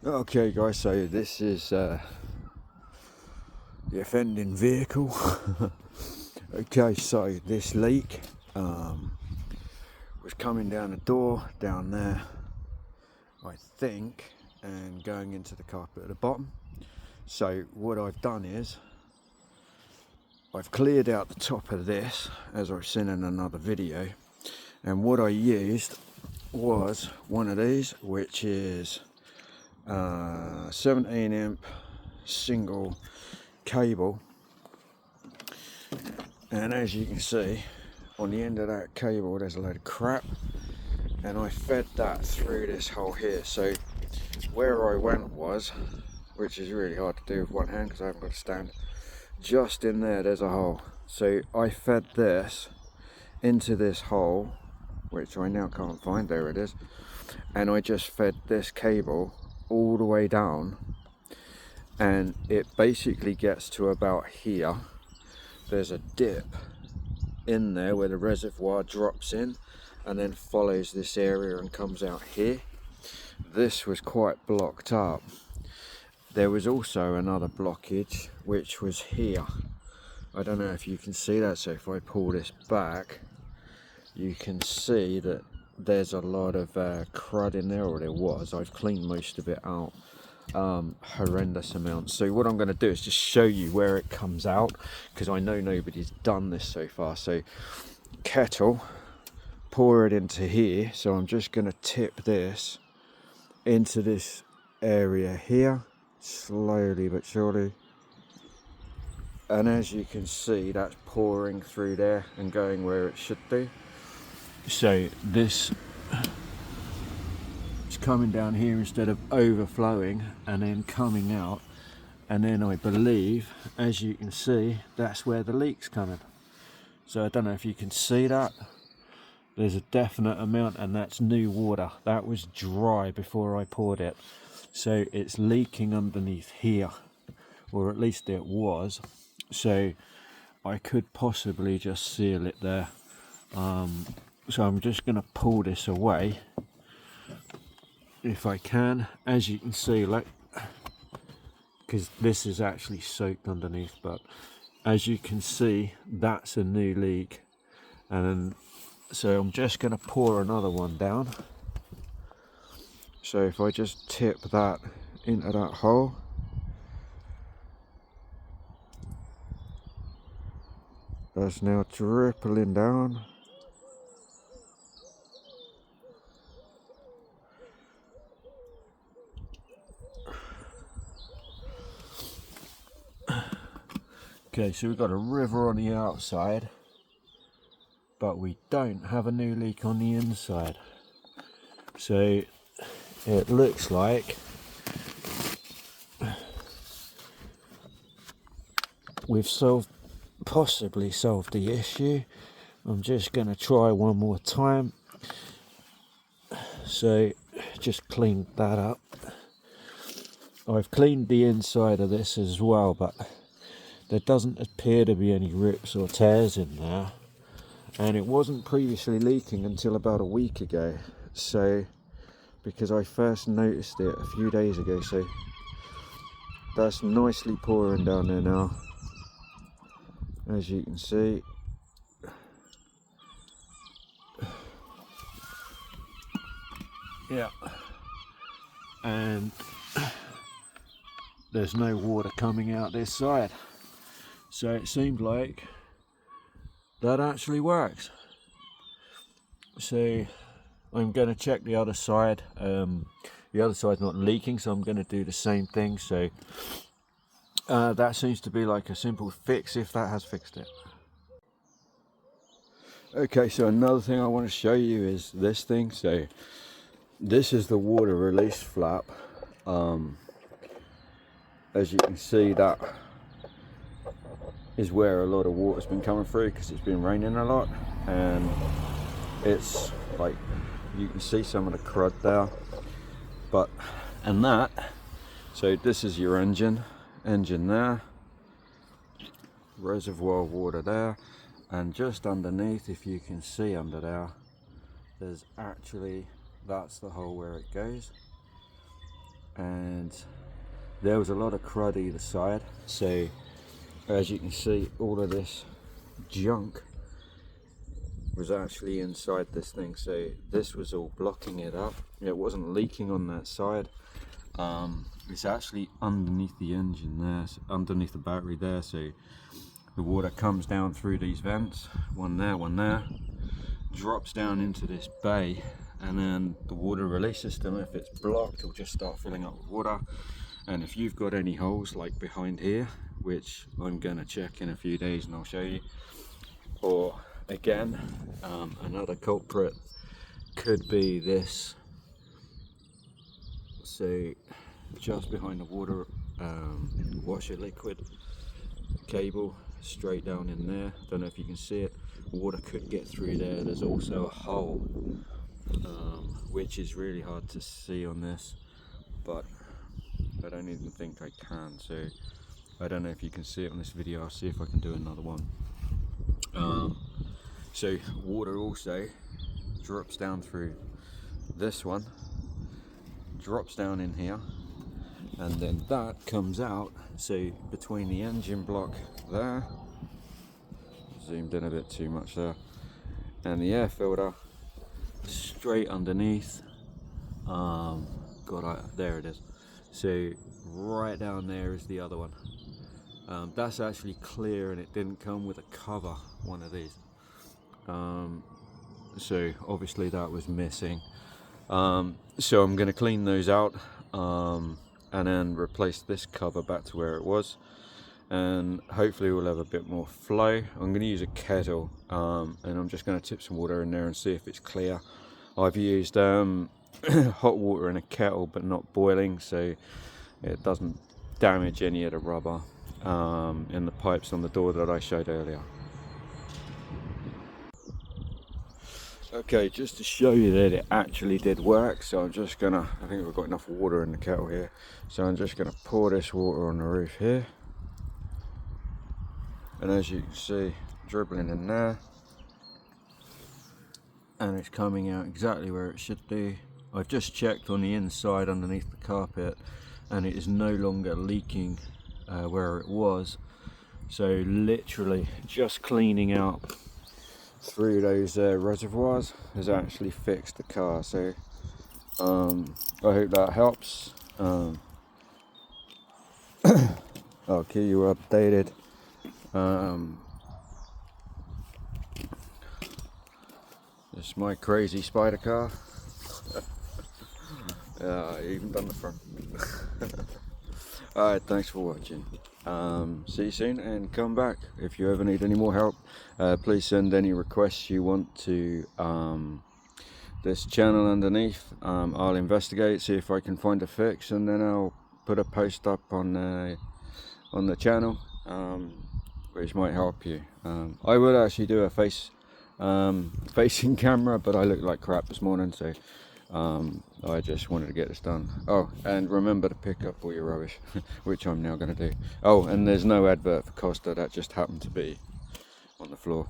Okay guys, so this is the offending vehicle. Okay, so this leak was coming down the door down there, I think, and going into the carpet at the bottom. So what I've done is I've cleared out the top of this, as I've seen in another video, and what I used was one of these, which is 17 amp single cable, and as you can see on the end of that cable there's a load of crap, and I fed that through this hole here. So where I went was, which is really hard to do with one hand because I haven't got a stand, just in there's a hole. So I fed this into this hole, which I now can't find. There it is. And I just fed this cable all the way down, and it basically gets to about here. There's a dip in there where the reservoir drops in and then follows this area and comes out here. This was quite blocked up. There was also another blockage which was here. I don't know if you can see that, so if I pull this back you can see that there's a lot of crud in there, or there was. I've cleaned most of it out, horrendous amounts. So what I'm going to do is just show you where it comes out, because I know nobody's done this so far. So kettle, pour it into here. So I'm just going to tip this into this area here, slowly but surely, and as you can see that's pouring through there and going where it should do. So this is coming down here instead of overflowing and then coming out, and then I believe, as you can see, that's where the leak's coming. So I don't know if you can see that. There's a definite amount, and that's new water. That was dry before I poured it. So it's leaking underneath here, or at least it was. So I could possibly just seal it there. So I'm just going to pull this away if I can. As you can see, like, because this is actually soaked underneath, but as you can see that's a new leak. And so I'm just going to pour another one down. So if I just tip that into that hole, that's now dripping down. Okay, so we've got a river on the outside, but we don't have a new leak on the inside. So it looks like we've possibly solved the issue. I'm just going to try one more time. So just cleaned that up. I've cleaned the inside of this as well, but there doesn't appear to be any rips or tears in there, and it wasn't previously leaking until about a week ago. So because I first noticed it a few days ago. So that's nicely pouring down there now, as you can see. Yeah, and there's no water coming out this side. So it seemed like that actually works. So I'm going to check the other side. The other side's not leaking, so I'm going to do the same thing. So that seems to be like a simple fix, if that has fixed it. Okay, so another thing I want to show you is this thing. So this is the water release flap. As you can see, that is where a lot of water's been coming through because it's been raining a lot, and it's like you can see some of the crud there. But and that, so this is your engine there, reservoir water there, and just underneath, if you can see under there, there's actually, that's the hole where it goes. and there was a lot of crud either side. So as you can see, all of this junk was actually inside this thing, so this was all blocking it up. It wasn't leaking on that side. It's actually underneath the engine there, so underneath the battery there, so the water comes down through these vents, one there, drops down into this bay, and then the water release system, if it's blocked, it'll just start filling up with water. And if you've got any holes like behind here, which I'm gonna check in a few days and I'll show you, or again, another culprit could be this, so just behind the water washer liquid cable, straight down in there. Don't know if you can see it, water could get through there. There's also a hole, which is really hard to see on this, but I don't even think I can, so I don't know if you can see it on this video. I'll see if I can do another one. So water also drops down through this one, drops down in here, and then that comes out, so between the engine block there, zoomed in a bit too much there, and the air filter straight underneath. There it is. So right down there is the other one. That's actually clear, and it didn't come with a cover, one of these. So obviously that was missing. So I'm going to clean those out, and then replace this cover back to where it was, and hopefully we'll have a bit more flow. I'm going to use a kettle, and I'm just going to tip some water in there and see if it's clear. I've used hot water in a kettle, but not boiling, so it doesn't damage any of the rubber in the pipes on the door that I showed earlier. Okay, just to show you that it actually did work, so I'm just gonna, I think we've got enough water in the kettle here, so I'm just gonna pour this water on the roof here, and as you can see, dribbling in there, and it's coming out exactly where it should be. I've just checked on the inside underneath the carpet, and it is no longer leaking where it was, so literally just cleaning out through those reservoirs has actually fixed the car. So I hope that helps. I'll keep you updated. This is my crazy spider car. Even done the front. Alright, thanks for watching. See you soon, and come back if you ever need any more help. Please send any requests you want to this channel underneath. I'll investigate, see if I can find a fix, and then I'll put a post up on the channel, which might help you. I would actually do a facing camera, but I looked like crap this morning, so I just wanted to get this done. Oh, and remember to pick up all your rubbish, which I'm now going to do. Oh, and there's no advert for Costa, that just happened to be on the floor.